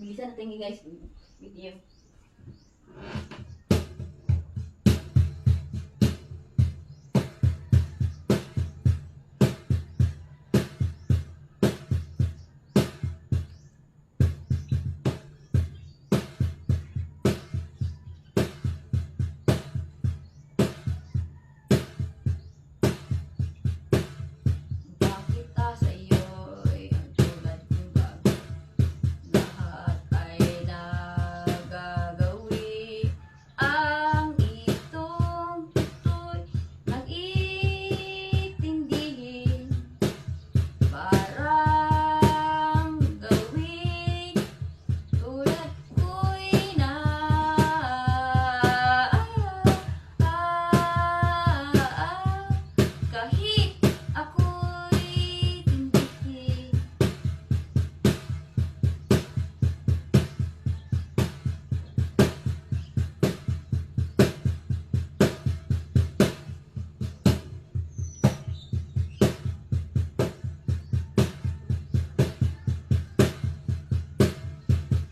Bilisan natin guys, video. Pakita sa iyo'y ang tulad kong bago. Lahat ay nagagawi. Ang itong tuto'y nag-iintindihin. Parang gawin tulad ko'y kahit ako'y tindihin.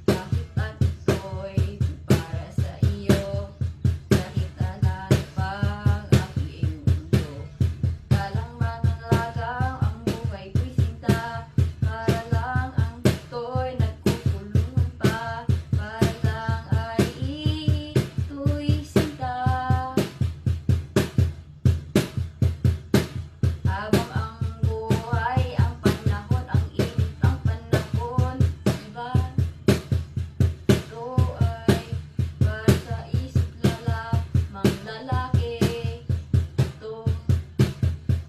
Kahit at ito'y para sa iyo, kahit anan pang aking mundo. Talang manalagang ang buhay ko'y sinta, para lang ang ito'y nagkukulungan pa, para lang ay ito'y sinta. Habang ang buhay, ang panahon, ang init, ang panahon, iba. Ito ay para sa isip lamang lalaki. Ito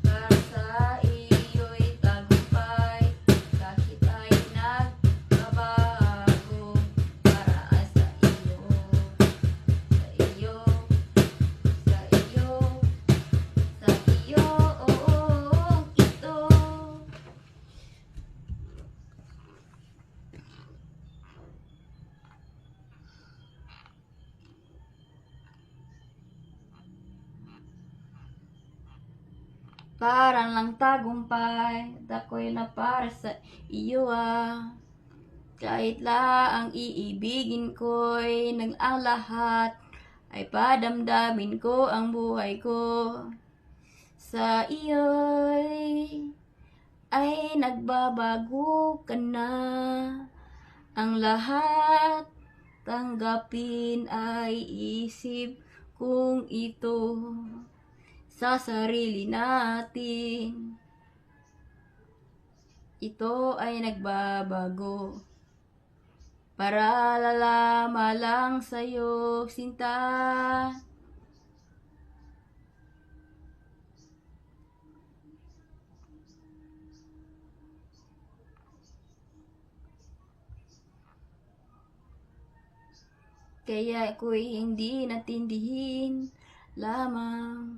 para sa iyo'y tagumpay, kahit ay nagbabago. Para sa iyo, sa iyo, sa iyo, sa iyo, ito. Parang lang tagumpay, at ako'y na para sa iyo Kahit lang ang iibigin ko'y ang lahat, ay padamdamin ko ang buhay ko. Sa iyo'y ay nagbabago ka na, ang lahat tanggapin ay isip kong ito. Sa sarili natin, ito ay nagbabago. Para lalama lang sa'yo, sinta. Kaya ako'y hindi natindihin lamang.